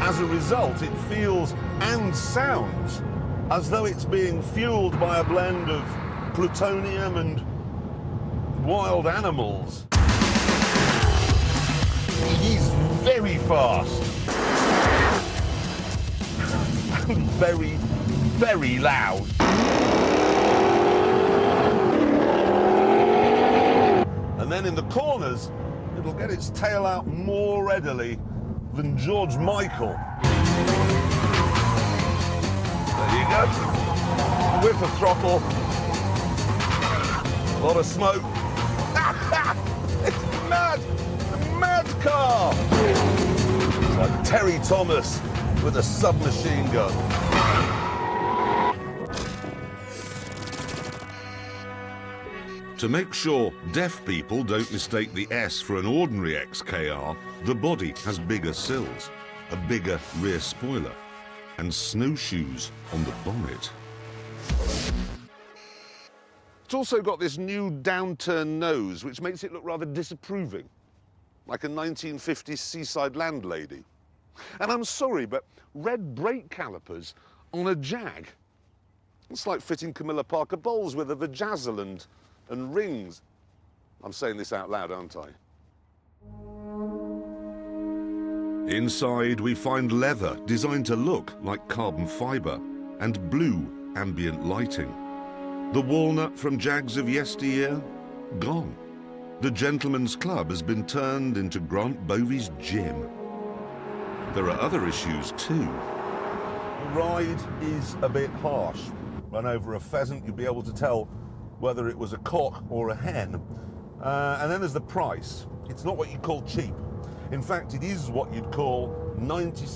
As a result, it feels and sounds as though it's being fueled by a blend of plutonium and wild animals. It is very fast. And very, very loud. And then in the corners, it'll get its tail out more readily than George Michael. There you go. Whip of throttle. A lot of smoke. It's mad! A mad car! It's like Terry Thomas with a submachine gun. To make sure deaf people don't mistake the S for an ordinary XKR, the body has bigger sills, a bigger rear spoiler, and snowshoes on the bonnet. It's also got this new downturned nose, which makes it look rather disapproving, like a 1950s seaside landlady. And I'm sorry, but red brake calipers on a Jag. It's like fitting Camilla Parker Bowles with a vajazzle and rings. I'm saying this out loud, aren't I? Inside, we find leather designed to look like carbon fibre and blue ambient lighting. The walnut from Jags of yesteryear, gone. The Gentleman's Club has been turned into Grant Bovey's gym. There are other issues too. The ride is a bit harsh. Run over a pheasant, you'd be able to tell whether it was a cock or a hen. And then there's the price. It's not what you'd call cheap. In fact, it is what you'd call 96